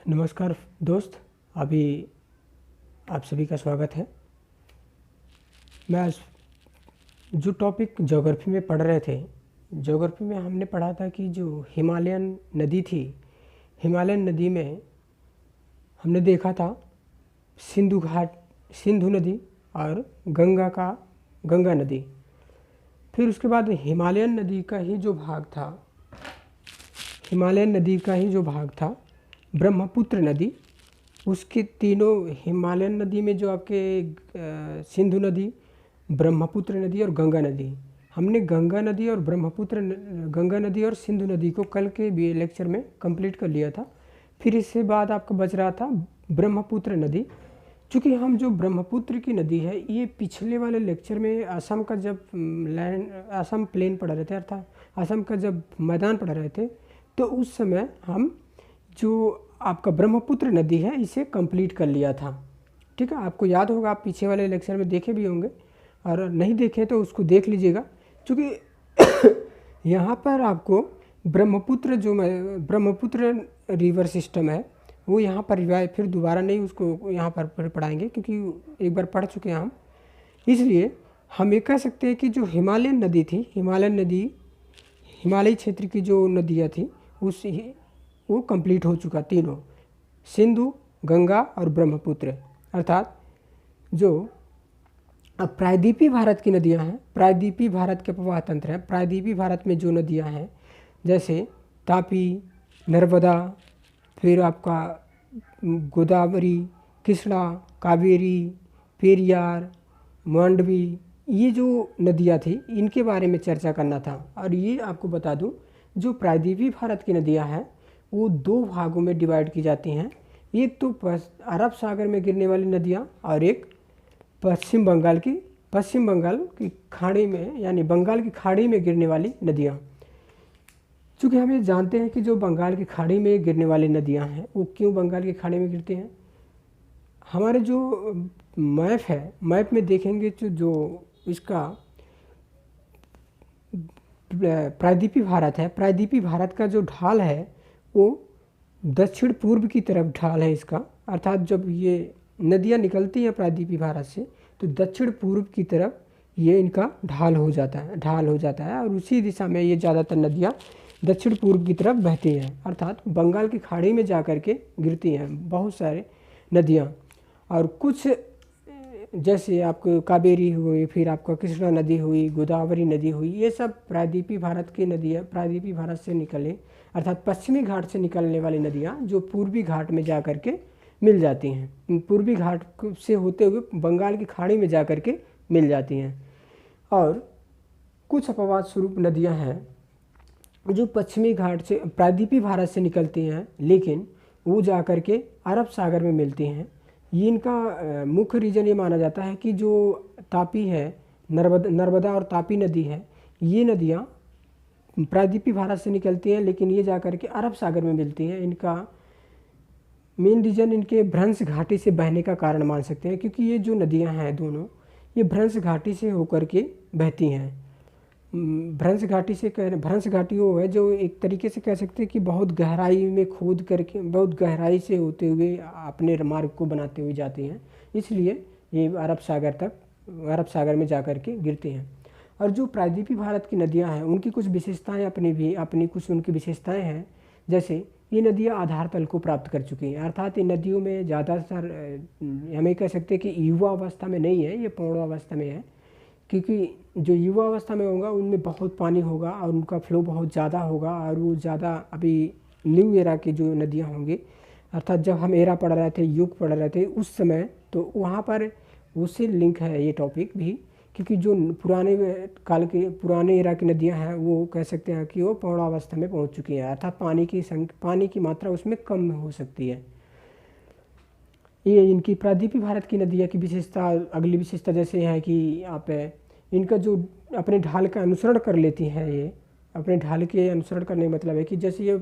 नमस्कार दोस्त, अभी आप सभी का स्वागत है। मैं आज जो टॉपिक ज्योग्राफी में पढ़ रहे थे, ज्योग्राफी में हमने पढ़ा था कि जो हिमालयन नदी थी, हिमालयन नदी में हमने देखा था सिंधु नदी और गंगा नदी। फिर उसके बाद हिमालयन नदी का ही जो भाग था ब्रह्मपुत्र नदी, उसके तीनों हिमालयन नदी में जो आपके सिंधु नदी, ब्रह्मपुत्र नदी और गंगा नदी, हमने गंगा नदी और सिंधु नदी को कल के भी लेक्चर में कंप्लीट कर लिया था। फिर इससे बाद आपका बच रहा था ब्रह्मपुत्र नदी। चूँकि हम जो ब्रह्मपुत्र की नदी है, ये पिछले वाले लेक्चर में असम का जब असम प्लेन पढ़ रहे थे, अर्थात असम का जब मैदान पढ़ रहे थे, तो उस समय हम जो आपका ब्रह्मपुत्र नदी है इसे कंप्लीट कर लिया था। ठीक है, आपको याद होगा, आप पीछे वाले लेक्चर में देखे भी होंगे, और नहीं देखे तो उसको देख लीजिएगा। क्योंकि यहाँ पर आपको ब्रह्मपुत्र रिवर सिस्टम है, वो यहाँ पर फिर दोबारा नहीं उसको यहाँ पर पढ़ाएंगे, क्योंकि एक बार पढ़ चुके हैं हम। इसलिए हम ये कह सकते हैं कि जो हिमालयन नदी थी, हिमालयी क्षेत्र की जो नदियाँ थी, वो कंप्लीट हो चुका, तीनों, सिंधु, गंगा और ब्रह्मपुत्र। अर्थात जो अब प्रायद्वीपीय भारत की नदियां हैं, प्रायद्वीपीय भारत के प्रवाह तंत्र हैं, प्रायद्वीपीय भारत में जो नदियां हैं जैसे तापी, नर्मदा, फिर आपका गोदावरी, कृष्णा, कावेरी, पेरियार, मांडवी, ये जो नदियां थी इनके बारे में चर्चा करना था। और ये आपको बता दूं, जो प्रायद्वीपीय भारत की नदियां हैं वो दो भागों में डिवाइड की जाती हैं। एक तो अरब सागर में गिरने वाली नदियाँ, और एक पश्चिम बंगाल की खाड़ी में, यानी बंगाल की खाड़ी में गिरने वाली नदियाँ। चूँकि हम ये जानते हैं कि जो बंगाल की खाड़ी में गिरने वाली नदियाँ हैं वो क्यों बंगाल की खाड़ी में गिरती हैं। हमारे जो मैप है, मैप में देखेंगे जो इसका प्रायद्वीपीय भारत है, प्रायद्वीपीय भारत का जो ढाल है वो दक्षिण पूर्व की तरफ ढाल है इसका। अर्थात जब ये नदियाँ निकलती हैं प्रायद्वीपीय भारत से, तो दक्षिण पूर्व की तरफ ये इनका ढाल हो जाता है, और उसी दिशा में ये ज़्यादातर नदियाँ दक्षिण पूर्व की तरफ बहती हैं। अर्थात बंगाल की खाड़ी में जा कर के गिरती हैं बहुत सारे नदियाँ। और कुछ जैसे आपको कावेरी हुई, फिर आपका कृष्णा नदी हुई, गोदावरी नदी हुई, ये सब प्रायद्वीपीय भारत की नदियाँ, प्रायद्वीपीय भारत से निकले, अर्थात पश्चिमी घाट से निकलने वाली नदियाँ जो पूर्वी घाट में जा कर के मिल जाती हैं, पूर्वी घाट से होते हुए बंगाल की खाड़ी में जा कर के मिल जाती हैं। और कुछ अपवाद स्वरूप नदियाँ हैं जो पश्चिमी घाट से, प्रायद्वीपीय भारत से निकलती हैं, लेकिन वो जा कर के अरब सागर में मिलती हैं। ये इनका मुख्य रीज़न ये माना जाता है कि जो तापी है, नर्मदा और तापी नदी है, ये नदियाँ प्रायद्वीपीय भारत से निकलती हैं, लेकिन ये जाकर के अरब सागर में मिलती हैं। इनका मेन रीज़न इनके भ्रंश घाटी से बहने का कारण मान सकते हैं, क्योंकि ये जो नदियाँ हैं दोनों, ये भ्रंश घाटी से होकर के बहती हैं। भ्रंश घाटी वो है जो एक तरीके से कह सकते हैं कि बहुत गहराई में खोद करके, बहुत गहराई से होते हुए अपने मार्ग को बनाते हुए जाती हैं, इसलिए ये अरब सागर में जा कर के गिरती हैं। और जो प्रायद्वीपीय भारत की नदियां हैं उनकी कुछ विशेषताएं अपनी कुछ उनकी विशेषताएं हैं। जैसे ये नदियां आधार तल को प्राप्त कर चुकी हैं, अर्थात इन नदियों में ज़्यादातर हमें कह सकते हैं कि युवा अवस्था में नहीं है, ये पौणावस्था में है। क्योंकि जो युवा अवस्था में होगा उनमें बहुत पानी होगा और उनका फ्लो बहुत ज़्यादा होगा, और वो ज़्यादा अभी न्यू एरा की जो नदियाँ होंगी, अर्थात जब हम एरा पढ़ रहे थे, युग पढ़ रहे थे उस समय, तो वहाँ पर उससे लिंक है ये टॉपिक भी। क्योंकि जो पुराने एरा की नदियां हैं वो कह सकते हैं कि वो पौणावस्था में पहुंच चुकी हैं, अर्थात पानी की मात्रा उसमें कम हो सकती है। ये इनकी प्रायद्वीपीय भारत की नदियां की विशेषता, अगली विशेषता जैसे है कि आप इनका जो अपने ढाल का अनुसरण कर लेती हैं, ये अपने ढाल के अनुसरण करने का मतलब है कि जैसे ये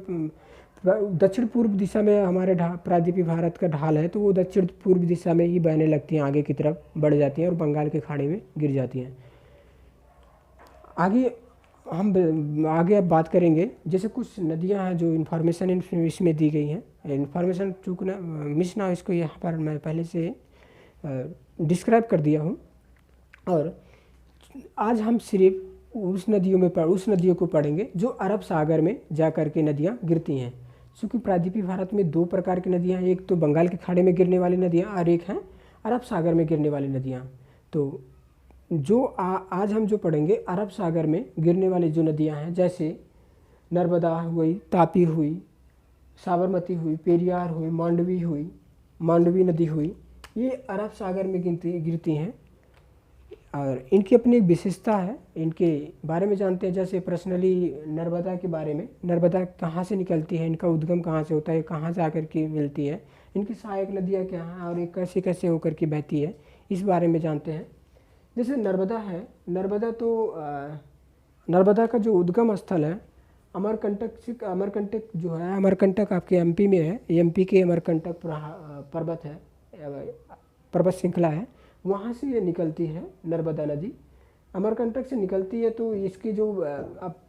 दक्षिण पूर्व दिशा में हमारे प्रायद्वीपीय भारत का ढाल है, तो वो दक्षिण पूर्व दिशा में ही बहने लगती हैं, आगे की तरफ बढ़ जाती हैं और बंगाल के खाड़ी में गिर जाती हैं। आगे अब बात करेंगे, जैसे कुछ नदियां हैं जो इन्फॉर्मेशन इसमें दी गई हैं, इन्फॉर्मेशन चूकना मिस ना हो, इसको यहाँ पर मैं पहले से डिस्क्राइब कर दिया हूँ। और आज हम सिर्फ उस नदियों को पढ़ेंगे जो अरब सागर में जा कर के नदियाँ गिरती हैं। क्योंकि प्रायद्वीपीय भारत में दो प्रकार की नदियाँ हैं, एक तो बंगाल की खाड़ी में गिरने वाली नदियाँ और एक हैं अरब सागर में गिरने वाली नदियाँ। तो जो आज हम जो पढ़ेंगे अरब सागर में गिरने वाली जो नदियाँ हैं, जैसे नर्मदा हुई, तापी हुई, साबरमती हुई, पेरियार हुई, मांडवी नदी हुई, ये अरब सागर में गिरती हैं। और इनकी अपनी एक विशेषता है, इनके बारे में जानते हैं। जैसे पर्सनली नर्मदा के बारे में, नर्मदा कहाँ से निकलती है, इनका उद्गम कहाँ से होता है, कहाँ से आकर के मिलती है, इनकी सहायक नदियाँ क्या हैं और ये कैसे कैसे होकर के बहती है, इस बारे में जानते हैं। जैसे नर्मदा है, नर्मदा का जो उद्गम स्थल है अमरकंटक जो है, अमरकंटक आपके एमपी में है, एमपी के अमरकंटक पर्वत है, पर्वत श्रृंखला है, वहाँ से ये निकलती है नर्मदा नदी। अमरकंटक से निकलती है तो इसकी जो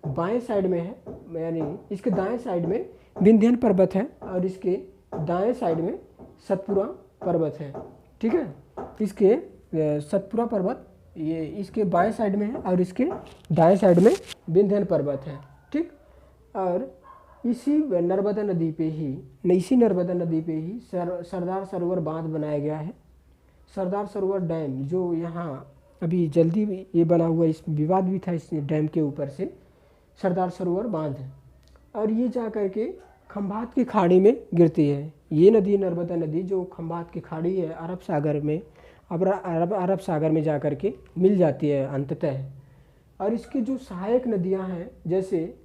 बाएं साइड में है, यानी इसके दाएं साइड में विंध्यन पर्वत है और इसके दाएं साइड में सतपुरा पर्वत है। ठीक है, इसके सतपुरा पर्वत ये इसके बाएं साइड में है और इसके दाएं साइड में विंध्यन पर्वत है। ठीक, और इसी नर्मदा नदी पे ही सरदार सरोवर बांध बनाया गया है। सरदार सरोवर डैम जो यहाँ अभी जल्दी ये बना हुआ, इस विवाद भी था इस डैम के ऊपर से, सरदार सरोवर बांध है, और ये जा कर के खंभात की खाड़ी में गिरती है। ये नदी नर्मदा नदी जो खंभात की खाड़ी है अरब सागर में, अरब सागर में जा कर के मिल जाती है अंततः। और इसकी जो सहायक नदियाँ हैं, जैसे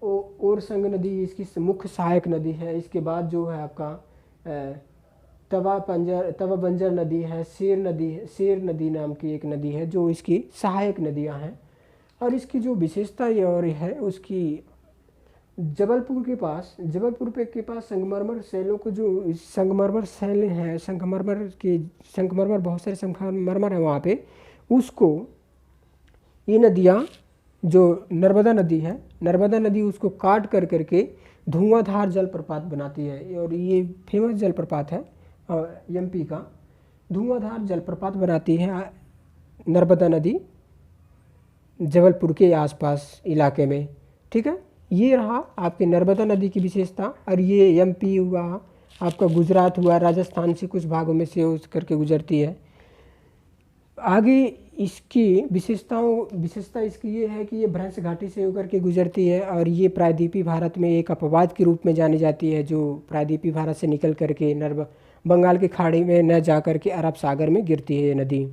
ओरसंग नदी इसकी मुख्य सहायक नदी है। इसके बाद जो है आपका तवा बंजर नदी है, शेर नदी नाम की एक नदी है जो इसकी सहायक नदियां हैं। और इसकी जो विशेषता ये और है, उसकी जबलपुर के पास संगमरमर शैलों को, जो संगमरमर शैल हैं, संगमरमर बहुत सारे संगमरमर है वहाँ पे, उसको ये नदियाँ जो नर्मदा नदी उसको काट कर करके धुआंधार जलप्रपात बनाती है। और ये फेमस जलप्रपात है एमपी का, धुआंधार जलप्रपात बनाती है नर्मदा नदी जबलपुर के आसपास इलाके में। ठीक है, ये रहा आपके नर्मदा नदी की विशेषता। और ये एमपी हुआ, आपका गुजरात हुआ, राजस्थान से कुछ भागों में से उस करके गुजरती है। आगे इसकी विशेषता इसकी ये है कि ये भ्रंश घाटी से होकर के गुजरती है और ये प्रायद्वीपीय भारत में एक अपवाद के रूप में जानी जाती है, जो प्रायद्वीपीय भारत से निकल करके बंगाल की खाड़ी में न जा कर के अरब सागर में गिरती है ये नदी।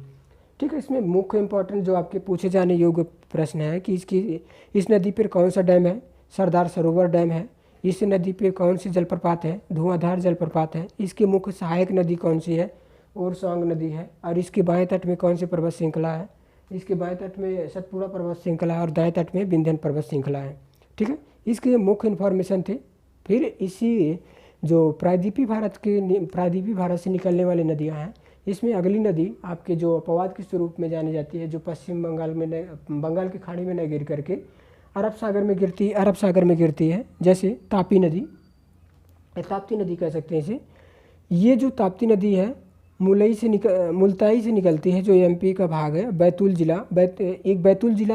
ठीक है, इसमें मुख्य इंपॉर्टेंट जो आपके पूछे जाने योग्य प्रश्न है कि इस नदी पर कौन सा डैम है, सरदार सरोवर डैम है। इस नदी पर कौन सी जलप्रपात है, धुआंधार जलप्रपात है। इसकी मुख्य सहायक नदी कौन सी है, ओरसंग नदी है। और इसके बाएं तट में कौन सी पर्वत श्रृंखला है, इसके बाएं तट में सतपुरा पर्वत श्रृंखला है और दाएं तट में विंध्यन पर्वत श्रृंखला है। ठीक है, इसके मुख्य इन्फॉर्मेशन थे। फिर इसी जो प्रायद्वीपीय भारत से निकलने वाली नदियां हैं, इसमें अगली नदी आपके जो अपवाद के स्वरूप में जानी जाती है, जो पश्चिम बंगाल की खाड़ी में न गिर करके अरब सागर में गिरती है, जैसे ताप्ती नदी कह सकते हैं इसे। ये जो ताप्ती नदी है मुल्ताई से निकलती है, जो एमपी का भाग है। बैतूल जिला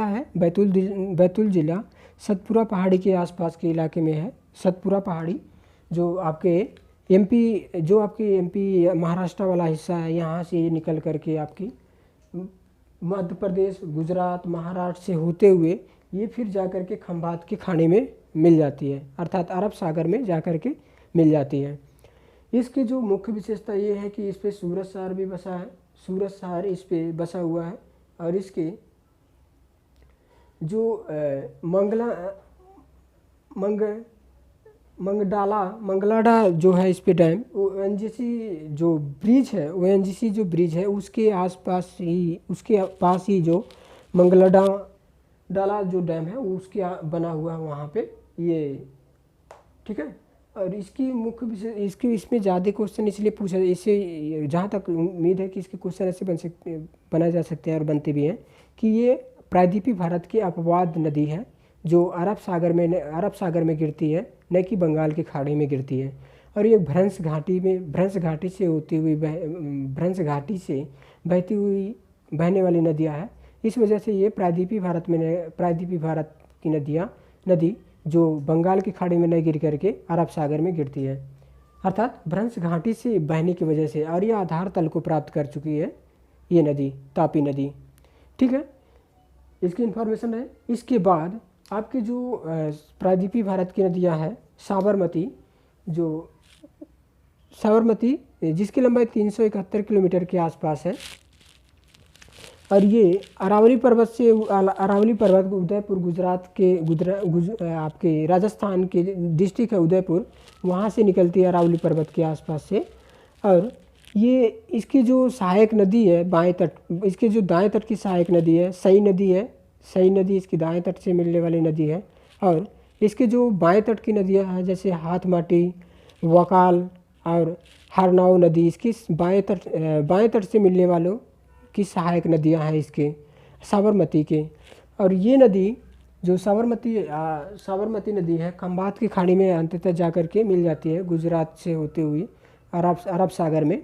है, बैतूल जिला सतपुरा पहाड़ी के आसपास के इलाके में है। सतपुरा पहाड़ी जो आपके एमपी महाराष्ट्र वाला हिस्सा है, यहाँ से ये निकल करके आपकी मध्य प्रदेश, गुजरात, महाराष्ट्र से होते हुए ये फिर जा कर के खंभात की खाड़ी में मिल जाती है, अर्थात अरब सागर में जा कर के मिल जाती है। इसकी जो मुख्य विशेषता ये है कि इस पे सूरज शहर भी बसा है, सूरज शहर इस पे बसा हुआ है। और इसके जो मंगलाडा जो है इस पे डैम, ओएनजीसी जो ब्रिज है उसके पास ही जो मंगलाडा जो डैम है उसके बना हुआ है वहाँ पे ये। ठीक है, और इसकी मुख्य विषय इसमें ज़्यादा क्वेश्चन इसलिए पूछा, इससे जहाँ तक उम्मीद है कि इसके क्वेश्चन ऐसे बनाए जा सकते हैं और बनते भी हैं कि ये प्रायद्वीपीय भारत की अपवाद नदी है जो अरब सागर में गिरती है, न कि बंगाल की खाड़ी में गिरती है। और ये भ्रंश घाटी में भ्रंश घाटी से होती हुई भ्रंश घाटी से बहती हुई बहने वाली नदियाँ हैं। इस वजह से ये प्रायद्वीपीय भारत की नदी जो बंगाल की खाड़ी में नहीं गिर करके अरब सागर में गिरती है, अर्थात भ्रंश घाटी से बहने की वजह से, और ये आधार तल को प्राप्त कर चुकी है ये नदी, तापी नदी। ठीक है, इसकी इन्फॉर्मेशन है। इसके बाद आपके जो प्रायद्वीपीय भारत की नदियाँ हैं, साबरमती जिसकी लंबाई 371 किलोमीटर के आसपास है, और ये अरावली पर्वत उदयपुर गुजरात के आपके राजस्थान के डिस्ट्रिक्ट है उदयपुर, वहाँ से निकलती है अरावली पर्वत के आसपास से। और ये इसकी जो सहायक नदी है बाएं तट, इसके जो दाएं तट की सहायक नदी है सई नदी इसकी दाएं तट से मिलने वाली नदी है। और इसके जो बाएं तट की नदियाँ हैं जैसे हाथमाटी, वकाल और हरनाऊ नदी इसकी बाएं तट से मिलने वालों की सहायक नदियां हैं इसके साबरमती के। और ये नदी जो साबरमती नदी है खंभात की खाड़ी में अंततः जाकर के मिल जाती है गुजरात से होते हुए अरब सागर में।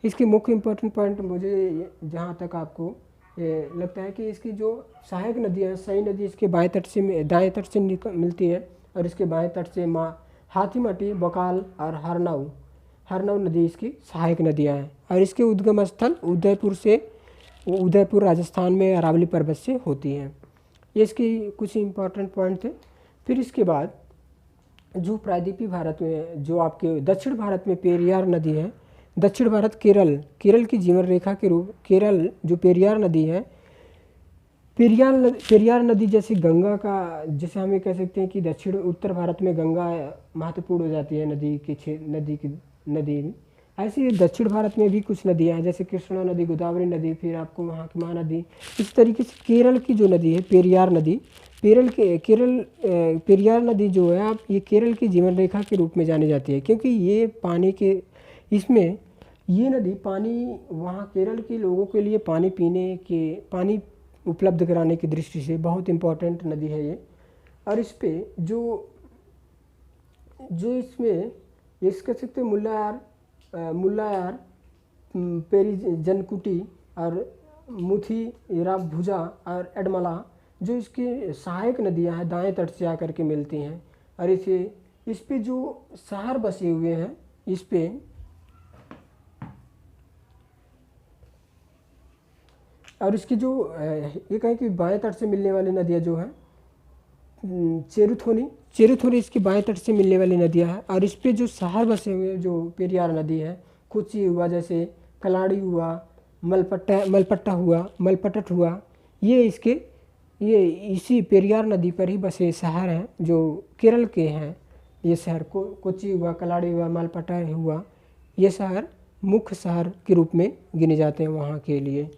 इसकी मुख्य इम्पोर्टेंट पॉइंट मुझे जहाँ तक आपको लगता है कि इसकी जो सहायक नदी है सई नदी इसके दाएं तट से मिलती है, और इसके बाएं तट से हाथीमती, बकाल और हरनाऊ नदी इसकी सहायक नदियाँ हैं। और इसके उद्गम स्थल उदयपुर राजस्थान में अरावली पर्वत से होती हैं। ये इसकी कुछ इम्पोर्टेंट पॉइंट थे। फिर इसके बाद जो प्रायद्वीपीय भारत में जो आपके दक्षिण भारत में पेरियार नदी है, दक्षिण भारत केरल की जीवन रेखा के रूप केरल जो पेरियार नदी है, पेरियार नदी जैसे गंगा का, जैसे हमें कह सकते हैं कि दक्षिण उत्तर भारत में गंगा महत्वपूर्ण हो जाती है नदी में, ऐसे ही दक्षिण भारत में भी कुछ नदियां हैं जैसे कृष्णा नदी, गोदावरी नदी, फिर आपको वहाँ की महानदी। इस तरीके से केरल की जो नदी है पेरियार नदी, पेरियार नदी जो है आप ये केरल की जीवन रेखा के रूप में जानी जाती है, क्योंकि ये नदी पानी वहाँ केरल के लोगों के लिए पानी उपलब्ध कराने की दृष्टि से बहुत इम्पोर्टेंट नदी है ये। और इस पे जो इसमें कह सकते मुल्लायार, पेरिजनकुटी और मुथीराभुजा और एडमला जो इसकी सहायक नदियां हैं दाएं तट से आकर के मिलती हैं। और इस पे जो शहर बसे हुए हैं इस पे, और इसकी जो ये कहें कि बाएं तट से मिलने वाली नदियां जो हैं चेरुथोनी इसकी बाएं तट से मिलने वाली नदियां हैं। और इस पे जो शहर बसे हुए जो पेरियार नदी है, कोच्चि हुआ, जैसे कलाड़ी हुआ, मलपट्टट हुआ, ये इसी पेरियार नदी पर ही बसे शहर हैं जो केरल के हैं। ये शहर कोच्चि हुआ, कलाड़ी हुआ, मलपट्टट हुआ, ये शहर मुख्य शहर के रूप में गिने जाते हैं वहाँ के लिए।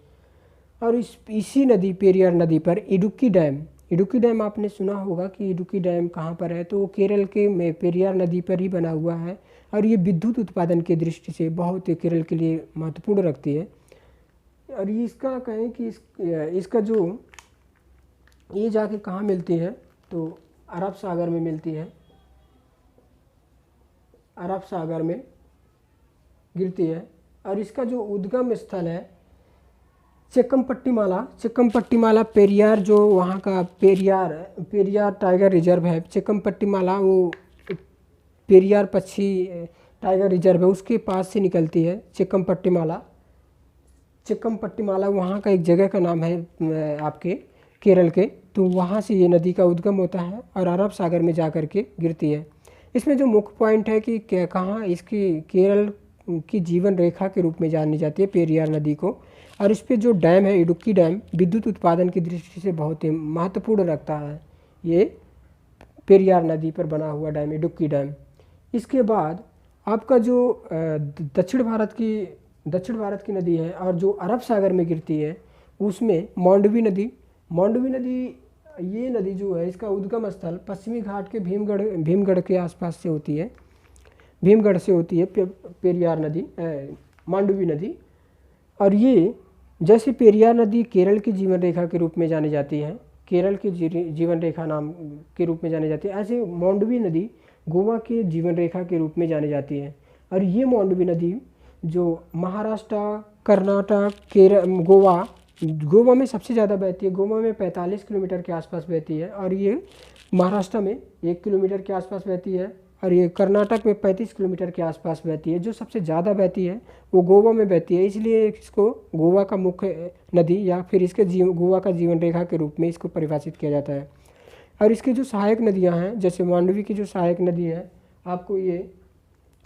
और इसी नदी पेरियार नदी पर इडुक्की डैम आपने सुना होगा कि इडुक्की डैम कहाँ पर है, तो वो केरल के में पेरियार नदी पर ही बना हुआ है। और ये विद्युत उत्पादन की दृष्टि से बहुत केरल के लिए महत्वपूर्ण रखती है। और इसका कहें कि इसका जो ये जाके कहाँ मिलती है तो अरब सागर में मिलती है, अरब सागर में गिरती है। और इसका जो उद्गम स्थल है चेक्कमपट्टीमाला पेरियार, जो वहाँ का पेरियार टाइगर रिजर्व है, चेक्कमपट्टीमाला वो पेरियार पक्षी टाइगर रिजर्व है, उसके पास से निकलती है चेक्कमपट्टीमाला वहाँ का एक जगह का नाम है आपके केरल के। तो वहाँ से ये नदी का उद्गम होता है और अरब सागर में जा कर के गिरती है। इसमें जो मुख्य पॉइंट है कि कहाँ इसकी केरल की जीवन रेखा के रूप में जानी जाती है पेरियार नदी को। और इस पे जो डैम है इडुक्की डैम विद्युत उत्पादन की दृष्टि से बहुत ही महत्वपूर्ण रखता है, ये पेरियार नदी पर बना हुआ डैम इडुक्की डैम। इसके बाद आपका जो दक्षिण भारत की नदी है और जो अरब सागर में गिरती है उसमें मांडवी नदी, ये नदी जो है इसका उद्गम स्थल पश्चिमी घाट के भीमगढ़ के आसपास से होती है, भीमगढ़ से होती है पेरियार नदी, मांडवी नदी। और ये जैसे पेरियार नदी केरल की जीवन रेखा के रूप में जानी जाती है, केरल की जीवन रेखा नाम के रूप में जानी जाती है, ऐसे मांडवी नदी गोवा के जीवन रेखा के रूप में जानी जाती है। और ये मांडवी नदी जो महाराष्ट्र, कर्नाटक, केरल, गोवा में सबसे ज़्यादा बहती है। गोवा में 45 किलोमीटर के आसपास बहती है और ये महाराष्ट्र में 1 किलोमीटर के आसपास बहती है और ये कर्नाटक में 35 किलोमीटर के आसपास बहती है। जो सबसे ज़्यादा बहती है वो गोवा में बहती है, इसलिए इसको गोवा का मुख्य नदी या फिर इसके गोवा का जीवन रेखा के रूप में इसको परिभाषित किया जाता है। और इसकी जो सहायक नदियाँ हैं, जैसे मांडवी की जो सहायक नदी है, आपको ये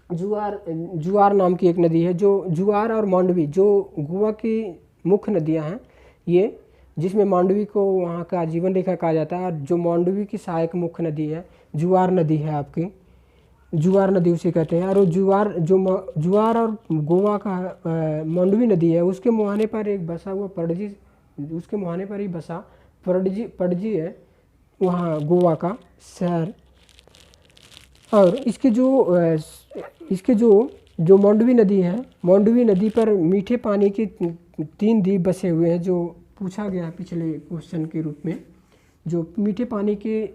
जुआर नाम की एक नदी है। जो जुआर और मांडवी जो गोवा की मुख्य नदियां हैं, ये जिसमें मांडवी को वहाँ का जीवन रेखा कहा जाता है, और जो मांडवी की सहायक मुख्य नदी है जुआर नदी है, आपकी जुआर नदी उसे कहते हैं। और जुआर और गोवा का मांडवी नदी है, उसके मुहाने पर एक बसा हुआ पणजी, उसके मुहाने पर ही बसा पणजी है वहाँ गोवा का शहर। और इसके जो मांडवी नदी है, मांडवी नदी पर मीठे पानी के 3 द्वीप बसे हुए हैं, जो पूछा गया पिछले क्वेश्चन के रूप में। जो मीठे पानी के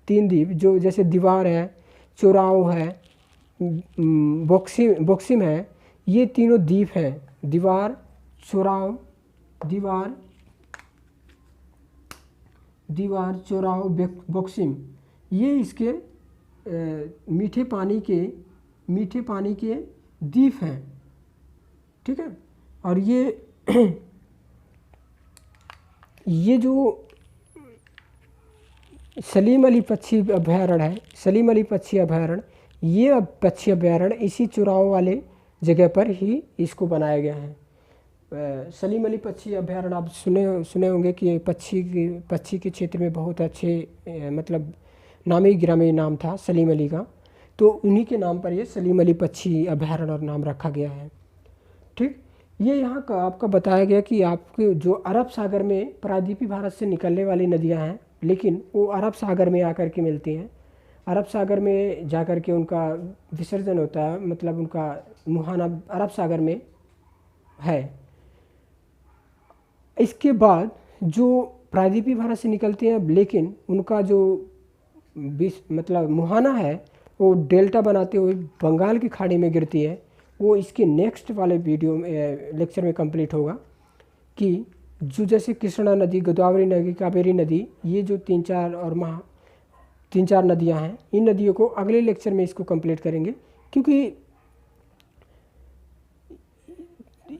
3 द्वीप, जो जैसे दीवार है, चोराव है, बॉक्सिम है, ये तीनों द्वीप हैं। दीवार, चोराव, चोराव, बॉक्सिम, ये इसके मीठे पानी के द्वीप हैं, ठीक है। और ये जो सलीम अली पक्षी अभयारण्य है, सलीम अली पक्षी अभयारण्य, ये पक्षी अभयारण्य इसी चुराव वाले जगह पर ही इसको बनाया गया है। सलीम अली पक्षी अभयारण्य आप सुने होंगे कि पक्षी के क्षेत्र में बहुत अच्छे मतलब नामी गिरामी नाम था सलीम अली का, तो उन्हीं के नाम पर ये सलीम अली पक्षी अभयारण्य और नाम रखा गया है, ठीक। ये यहाँ का आपका बताया गया कि आपके जो अरब सागर में प्रायद्वीपीय भारत से निकलने वाली नदियाँ हैं, लेकिन वो अरब सागर में आकर के मिलती हैं। अरब सागर में जाकर के उनका विसर्जन होता है, मतलब उनका मुहाना अरब सागर में है। इसके बाद जो प्रायद्वीपीय भारत से निकलते हैं, लेकिन उनका जो मतलब मुहाना है वो डेल्टा बनाते हुए बंगाल की खाड़ी में गिरती है। वो इसके नेक्स्ट वाले वीडियो में लेक्चर में कंप्लीट होगा कि जो जैसे कृष्णा नदी, गोदावरी नदी, कावेरी नदी, ये जो 3-4 नदियां हैं, इन नदियों को अगले लेक्चर में इसको कंप्लीट करेंगे, क्योंकि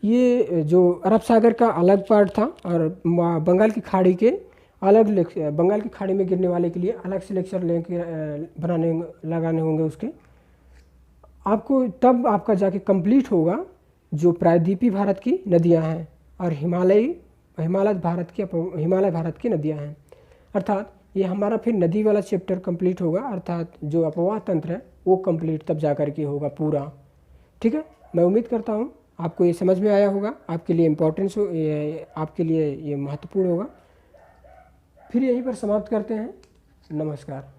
ये जो अरब सागर का अलग पार्ट था और बंगाल की खाड़ी के बंगाल की खाड़ी में गिरने वाले के लिए अलग से लेक्चर लगाने होंगे उसके आपको, तब आपका जाके कंप्लीट होगा जो प्रायद्वीपीय भारत की नदियां हैं और हिमालय भारत की नदियां हैं। अर्थात ये हमारा फिर नदी वाला चैप्टर कंप्लीट होगा, अर्थात जो अपवाह तंत्र है वो कंप्लीट तब जा कर के होगा पूरा, ठीक है। मैं उम्मीद करता हूँ आपको ये समझ में आया होगा, आपके लिए इम्पोर्टेंस हो, आपके लिए ये महत्वपूर्ण होगा। फिर यहीं पर समाप्त करते हैं। नमस्कार।